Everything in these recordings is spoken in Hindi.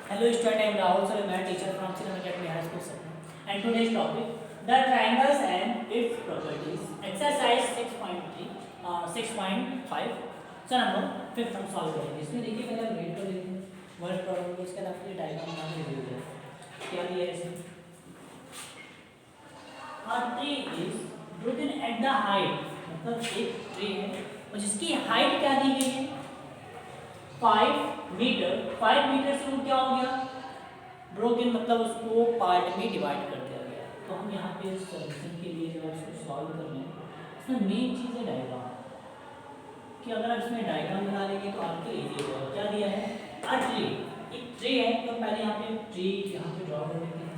Hello student, I am Rahul sir, my teacher from Cinema Academy High School Satna. And today's topic, the triangles and its properties. Exercise 6.3, 6.5. So number 5 हम सॉल्व करेंगे. इसमें देखिए पहले हम रेड कर लेते हैं. वर्ड प्रॉब्लम को इसके बाद फिर डायग्राम बना के रिव्यू करें. क्या दिया है इसमें? A tree is written at the height. मतलब एक ट्री है और जिसकी हाइट क्या दी गई है? 5 मीटर. 5 मीटर से वो क्या हो गया? ब्रोकन, मतलब उसको पार्ट में डिवाइड कर दिया गया. तो हम यहाँ पे सॉल्यूशन के लिए जब इसको सॉल्व कर रहे हैं, इसमें मेन चीज़ है डायग्राम, कि अगर आप इसमें डायग्राम बना लेंगे तो आपके इजी होगा. क्या दिया है? अ ट्री, एक ट्री है. तो पहले यहाँ पे ट्री यहाँ पे ड्रॉ कर देते हैं.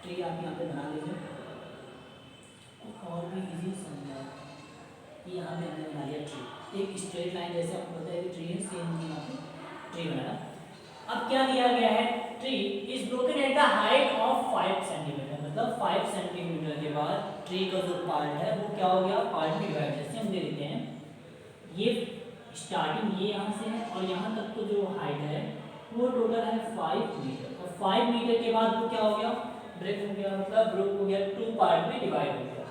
ट्री आप यहाँ पे बना लीजिए और भी इजी समझा. यहाँ पे हमने बना लिया ट्री, एक स्ट्रेट लाइन जैसे आपको पता है कि ट्री है, सेम यहाँ पे ट्री बनाया. अब क्या दिया गया है? Tree is broken at the height of 5 centimetre. मतलब 5 सेंटीमीटर के बाद ट्री का जो पार्ट है वो क्या हो गया? पार्ट में डिवाइड. जैसे हम दे देते हैं, ये स्टार्टिंग ये यहाँ से है और यहाँ तक तो जो हाइट है वो टोटल है 5 मीटर. और 5 मीटर के बाद वो क्या हो गया? ब्रेक हो गया, मतलब ब्रोक हो गया, 2 पार्ट में डिवाइड हो गया.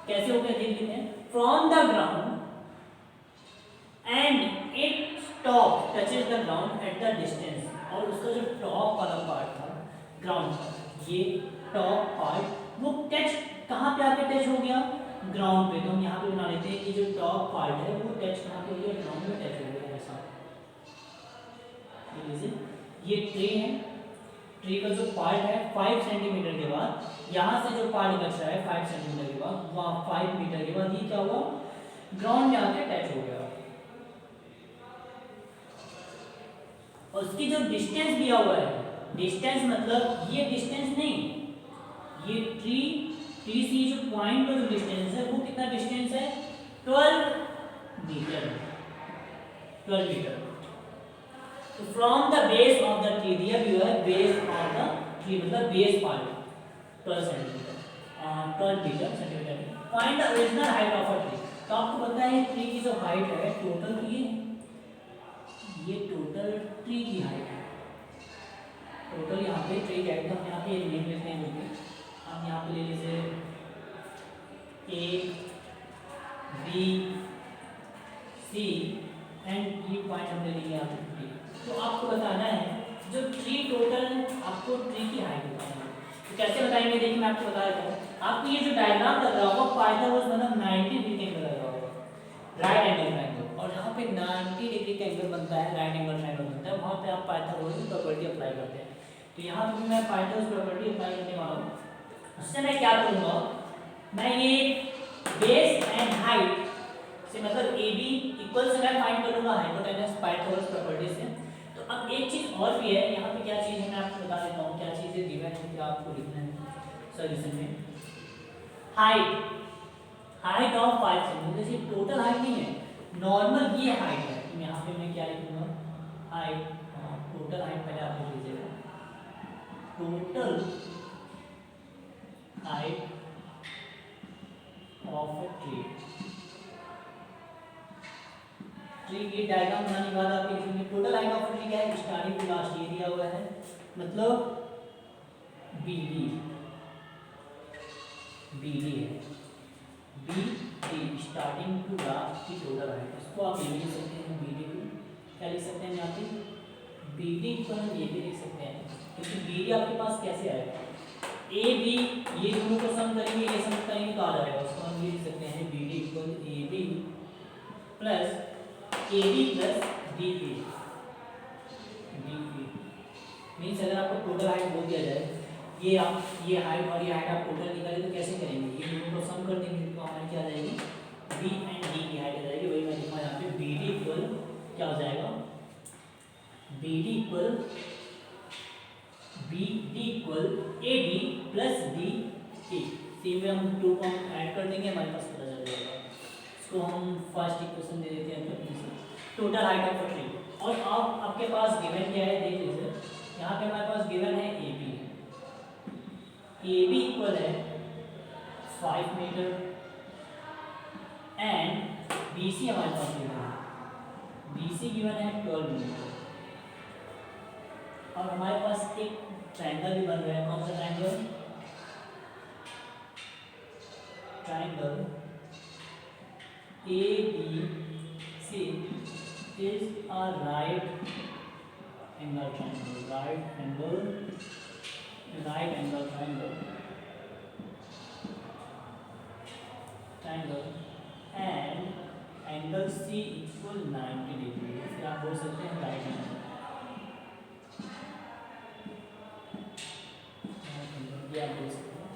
कैसे हो गया देख लेते हैं. From the ground and it top touches the ground at the distance. और उसका जो टॉप वाला पार्ट था ग्राउंड का, ये टॉप पार्ट वो टच कहाँ पे आके टच हो गया? ग्राउंड पे. तो हम यहाँ पे बना लेते हैं कि जो टॉप पार्ट है वो टच कहाँ पे हो गया? ग्राउंड में टच हो गया. ऐसा ये ट्री है. ट्री का जो पार्ट है 5 सेंटीमीटर के बाद यहाँ से जो पार्ट बच रहा है 5 सेंटीमीटर के बाद, वहाँ 5 मीटर के बाद ये क्या हुआ? ग्राउंड में आके टच हो गया. और उसकी जो डिस्टेंस दिया हुआ है, डिस्टेंस मतलब ये डिस्टेंस नहीं, ये ट्री से जो पॉइंट का जो डिस्टेंस है वो कितना डिस्टेंस है? 12 मीटर. 12 मीटर. तो from the base of the tree दिया भी हुआ है, बेस ऑफ द ट्री मतलब base part 12 centimetre, 12 metre centimetre. Find the original height of a tree. तो आपको पता है ट्री की जो हाइट है टोटल, ये टोटल ट्री की हाइट है. टोटल यहाँ पे ट्री की हाइट, हम यहाँ पे नेम लेते हैं. हम यहाँ पे ले लीजिए ए बी सी एंड ये पॉइंट हम ले लेंगे यहाँ पे डी. तो आपको बताना है जो ट्री टोटल, आपको ट्री की हाइट बताना है. तो कैसे बताएंगे? देखिए मैं आपको बता देता हूँ. आपको ये जो डायग्राम लग रहा होगा पाइथागोरस मतलब 90 डिग्री एंगल लग रहा होगा, राइट एंगल ट्रायंगल. और जहाँ पे 90 डिग्री का एंगल बनता है, राइट एंगल ट्रायंगल बनता है, वहाँ पे आप पाइथागोरस की प्रॉपर्टी अप्लाई करते हैं. तो यहाँ पे मैं पाइथागोरस प्रॉपर्टी अप्लाई करने वाला हूँ. उससे मैं क्या करूँगा? मैं ये बेस एंड हाइट से मतलब ए बी इक्वल से मैं फाइंड करूँगा हाइपोटेनस पाइथागोरस प्रॉपर्टी से. तो अब एक चीज़ और भी है यहाँ पे. क्या चीज़ है मैं आपको बता देता हूँ. क्या चीज़ है गिवन है, क्या आपको लिखना है सॉल्यूशन में. Height of 5 centimetre. जैसे टोटल हाइट नहीं है, नॉर्मल ये हाइट है. तो यहाँ पे मैं क्या लिखूंगा? हाइट, टोटल हाइट पहले आप लिख लीजिएगा. Total height of a tree. Tree की डायग्राम बनाने के बाद आप लिखेंगे total height of a tree क्या है? स्टार्टिंग टू लास्ट ये दिया हुआ है, मतलब BD. BD है, BD स्टार्टिंग टू लास्ट की टोटल हाइट. इसको आप ये भी लिख सकते हैं BD को. क्या लिख सकते हैं यहाँ पे? BD को हम ये भी लिख सकते हैं, क्योंकि BD आपके पास कैसे आएगा? AB, ये दोनों को सम करेंगे, ये सम करेंगे तो आ जाएगा. उसको हम ये लिख सकते हैं BD equal AB plus AB plus DA. Means अगर आपको टोटल हाइट बोल दिया जाए, ये आप ये हाइट और ये हाइट आप टोटल निकालें तो कैसे करेंगे? ये दोनों को सम कर देंगे तो हमारी क्या आ जाएगी? B एंड D की हाइट आ जाएगी. वही मैं लिखूँगा यहाँ पे BD इक्वल क्या हो जाएगा? BD equal AB plus DA. सी में हम 2 को हम ऐड कर देंगे, हमारे पास पता चल जाएगा. इसको हम फर्स्ट इक्वेशन दे देते हैं total height of a tree. और अब आपके पास गिवन क्या है देख लीजिए. यहाँ पे हमारे पास गिवन है AB. AB इक्वल है 5 मीटर एंड BC हमारे पास गिवन है. BC गिवन है 12 मीटर. और हमारे पास एक ट्रायंगल भी बन रहा है। कौन सा triangle? Triangle ABC is a right angle triangle, right angle triangle and angle C equal 90 degree. फिर आप बोल सकते हैं राइट एंगल। ये आप बोल सकते हैं।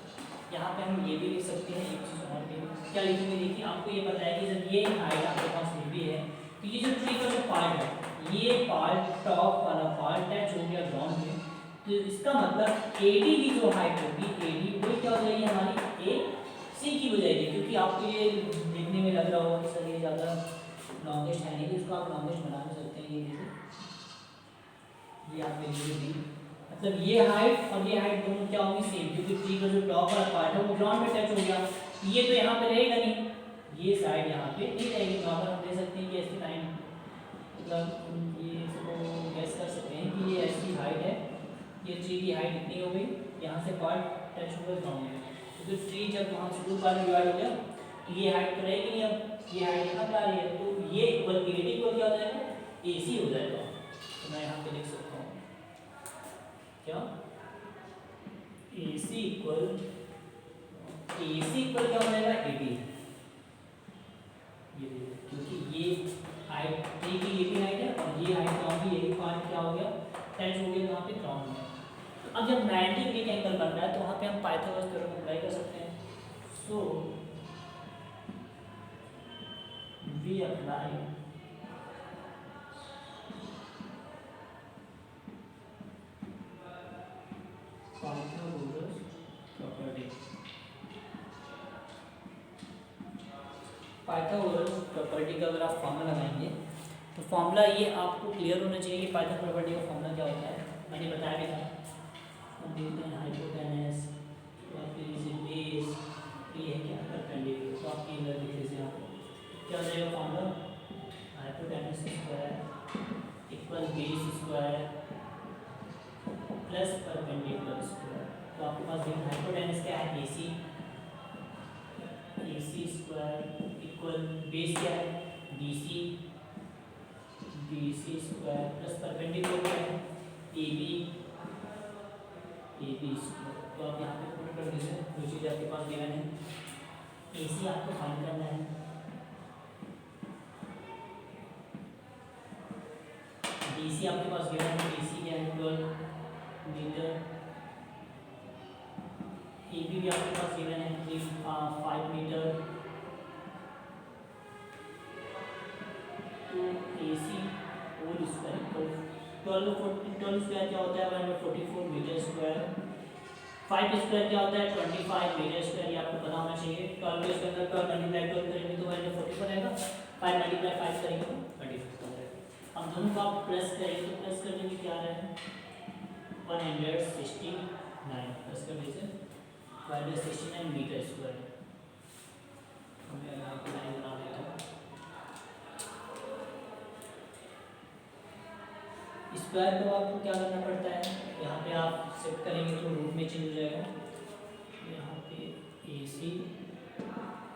यहाँ पे हम ये भी लिख सकते हैं, एक चीज़ और भी क्या लिखेंगे, देखिए आपको ये बताया कि जब ये हाइट आपके पास ये भी है तो ये जो ट्री का जो पार्ट है, ये पार्ट टॉप वाला पार्ट टच हो गया ग्राउंड में, तो इसका मतलब एडी की जो हाइट होगी, एडी वो क्या हो जाएगी हमारी ए सी की हो जाएगी। क्योंकि आपको ये देखने में लग रहा होगा कि सर ये ज़्यादा लॉन्गेस्ट है नहीं, तो इसको आप लॉन्गेस्ट बना भी सकते हैं। ये देखिए, ये आपके लिए दी, मतलब ये हाइट और ये हाइट दोनों क्या होंगी सेम, क्योंकि ट्री का जो टॉप वाला पार्ट है वो ग्राउंड में टच हो गया, ये तो यहाँ पे रहेगा नहीं, ये साइड यहाँ पे नहीं रहेगी। नॉर्मल हम दे सकते हैं कि ऐसी लाइन, मतलब ये इसको गैस कर सकते हैं कि ये ऐसी हाइट है, ये ट्री की हाइट इतनी हो गई, यहाँ से पार्ट टच हो गया ग्राउंड में, तो ट्री जब वहाँ से पार्ट डिवाइड हो गया तो ये हाइट तो रहेगी नहीं, अब ये हाइट यहाँ पे आ रही है, तो ये इक्वल एडी इक्वल क्या हो जाएगा, AC हो जाएगा। तो मैं यहाँ पे लिख सकता हूँ क्या, AC इक्वल क्या हो जाएगा, AD। ये क्योंकि ये हाइट ट्री की ये भी हाइट है और ये हाइट ग्राउंड की, ये भी पार्ट क्या हो गया टच हो गया यहाँ पे ग्राउंड में। तो अब जब 90 डिग्री का एंगल बन रहा है तो वहाँ पे हम पाइथागोरस थ्योरम अप्लाई कर सकते हैं। So we apply Pythagoras property. Pythagoras property का अगर आप फॉर्मूला लगाएंगे तो फॉर्मूला ये आपको क्लियर होना चाहिए कि पाइथागोरस प्रॉपर्टी का फॉर्मूला क्या होता है। मैंने बताया भी था, हम देखते हैं हाइपोटेनस तो आपके लिए बेस, ये है क्या परपेंडिकुलर, तो आपकी इधर लिख लीजिए, आप क्या हो जाएगा formula, hypotenuse square equal base square plus perpendicular square. तो आपके पास देखिए हाइपोटेनस क्या है, AC स्क्वायर इक्वल बेस क्या है, BC स्क्वायर प्लस परपेंडिकुलर क्या है, AB स्क्वायर। तो आप यहाँ पे पुट कर दीजिए जो चीज़ आपके पास गिवन है। AC आपको फाइंड करना है, BC आपके पास गिवन है, BC क्या है 12 मीटर, AB भी आपके पास गिवन है 5 मीटर, तो AC whole square equal 12 square क्या होता है 144 मीटर स्क्वायर, 5 स्क्वायर क्या होता है 25 मीटर स्क्वायर, ये आपको पता होना चाहिए। 12 के अंदर 12 मल्टीप्लाई 12 करेंगे तो 144 आएगा, 5 मल्टीप्लाई 5 करेंगे तो 25 आएगा। अब दोनों को आप प्लस करेंगे तो प्लस करने में क्या आ रहा है 169, प्लस कर दीजिए 169 मीटर स्क्वायर। मैं आपको लाइन बना देता हूँ, स्क्वायर को आपको क्या करना पड़ता है, यहाँ पे आप सेट करेंगे तो रूट में चेंज हो जाएगा, यहाँ पे AC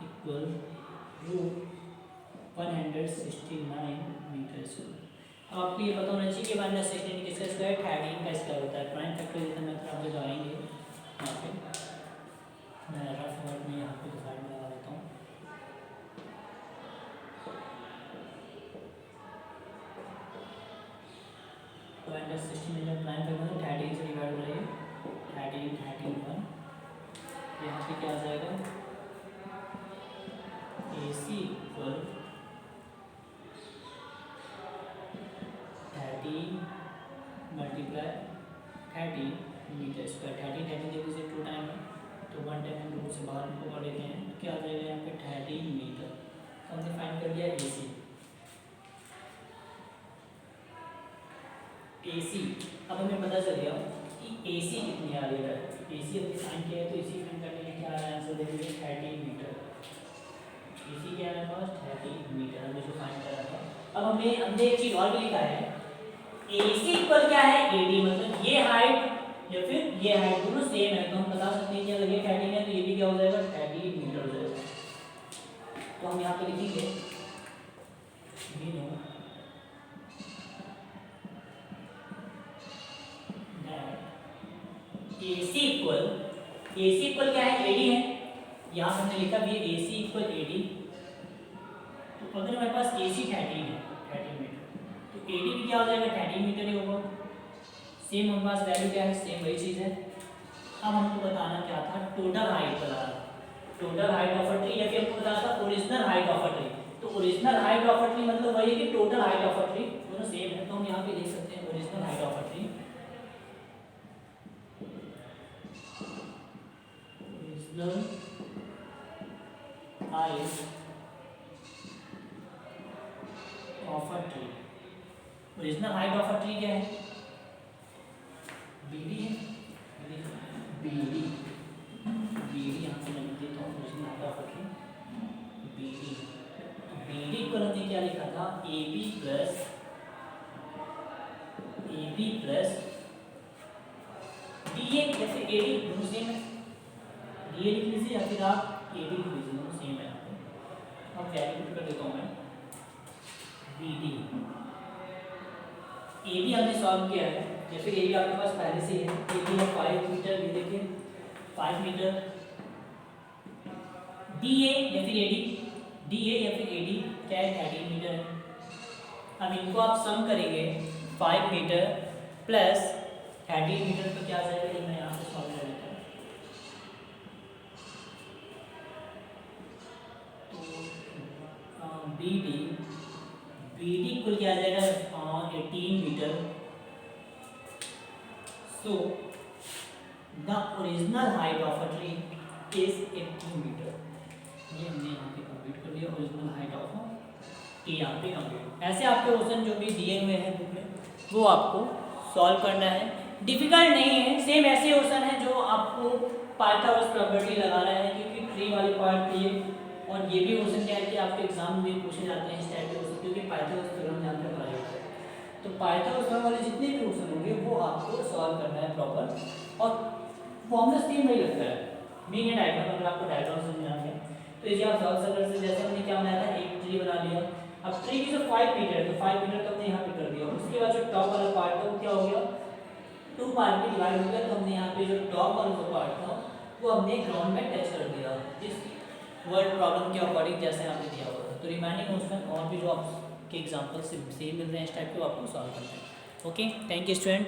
equal root 169 metre square. आपको ये पता होना चाहिए कि 169 किसका स्क्वायर, 13 का स्क्वायर होता है। प्राइम फैक्टर जैसे मेथड आप लोग आएंगे यहाँ पे, मैं रफ वर्ड में यहाँ पे डिफाइन लगा देता हूँ। तो 160 में प्राइम फैक्टर 13 से डिवाइड हो रही है, 13 1, यहाँ पे क्या आ जाएगा AC equal 13 multiply 13 metre square, 13 देखिए से 2 टाइम है तो 1 टाइम हम रूट से बाहर को कर लेते हैं, क्या आ जाएगा यहाँ पे 13 मीटर। हमने फाइंड कर दिया AC। अब हमें पता चल गया कि AC कितनी आ रही है, AC हमने फाइंड किया है तो AC फाइंड करने में क्या आ रहा है आंसर देखिए 13 मीटर। AC क्या है पास 13 मीटर हमने जो फाइंड करा था। अब हमने एक चीज़ और भी लिखा है AC इक्वल क्या है AD, मतलब ये हाइट या फिर ये हाइट दोनों सेम है, तो हम बता सकते हैं कि अगर ये 13 है तो ये भी क्या हो जाएगा 13 मीटर हो जाएगा। तो हम यहाँ पे लिखेंगे we know that AC equal क्या है AD है, यहाँ हमने लिखा भी AC इक्वल AD। तो अगर हमारे पास AC 13 है 13 मीटर, तो AD भी क्या हो जाएगा 13 मीटर ही होगा। सेम हमारे पास वैल्यू क्या है, सेम वही चीज़ है। अब हमको बताना क्या था, टोटल हाइट बताना, total height of a tree, या फिर हमको बताना था original height of a tree. तो original height of a tree मतलब वही है कि total height of a tree, दोनों सेम है। तो हम यहाँ पे लिख सकते हैं original height of a tree, original height of a tree. Original height of a tree क्या है, BD है, BD यहाँ पे लिख देता हूँ, original height of a tree BD को हमने क्या लिखा था, AB प्लस DA या फिर AD दोनों सेम है, DA लिख लीजिए या फिर आप AD लिख लीजिए, दोनों सेम है यहाँ पे। अब वैल्यू कर देता हूँ मैं, BD AB हमने सॉल्व किया है, या फिर AB आपके पास पहले से है, AB है 5 मीटर, ये देखिए 5 मीटर। DA या फिर AD क्या है 13 मीटर है। अब इनको आप सम करेंगे, 5 मीटर प्लस 13 मीटर तो क्या आ जाएगा, ये मैं यहाँ से सॉल्व कर देता हूँ। तो BD कुल क्या आ जाएगा 18 metre. So the original height of a tree is 18 metre. ये हमने यहाँ पे कंप्लीट कर दिया, ओरिजिनल हाइट ऑफ टी यहाँ पे कंप्लीट। ऐसे आपके क्वेश्चन जो भी दिए हुए हैं बुक में वो आपको सॉल्व करना है, डिफिकल्ट नहीं है। सेम ऐसे क्वेश्चन है जो आपको पाइथागोरस प्रॉपर्टी लगाना है, क्योंकि ट्री वाले पार्ट ये और ये भी क्वेश्चन क्या है कि आपके एग्जाम में पूछे जाते हैं इस टाइप के क्वेश्चन, क्योंकि पाइथागोरस थ्योरम ध्यान में पढ़ाया जाता है। तो पाइथागोरस थ्योरम वाले जितने भी क्वेश्चन होंगे वो आपको सॉल्व करना है प्रॉपर, और फॉर्मूला सेम वही लगता है, मीन एंड डायग्राम। अगर आपको डायग्राम समझ आ गया तो इसे आप सॉल्व कर से, जैसे हमने क्या बनाया था, एक ट्री बना लिया। अब ट्री की जो 5 मीटर है, तो 5 मीटर तो हमने यहाँ पे कर दिया। उसके बाद जो टॉप वाला पार्ट था वो क्या हो गया, 2 पार्ट में डिवाइड हो गया। तो हमने यहाँ पे जो टॉप वाला जो पार्ट था वो हमने ग्राउंड में टच कर दिया, इस वर्ड प्रॉब्लम के अकॉर्डिंग जैसे यहाँ पे दिया हुआ था। तो रिमाइनिंग क्वेश्चन और भी जो आपके एग्जाम्पल से मिल रहे हैं इस टाइप के, आपको सॉल्व करना है। Okay, thank you student.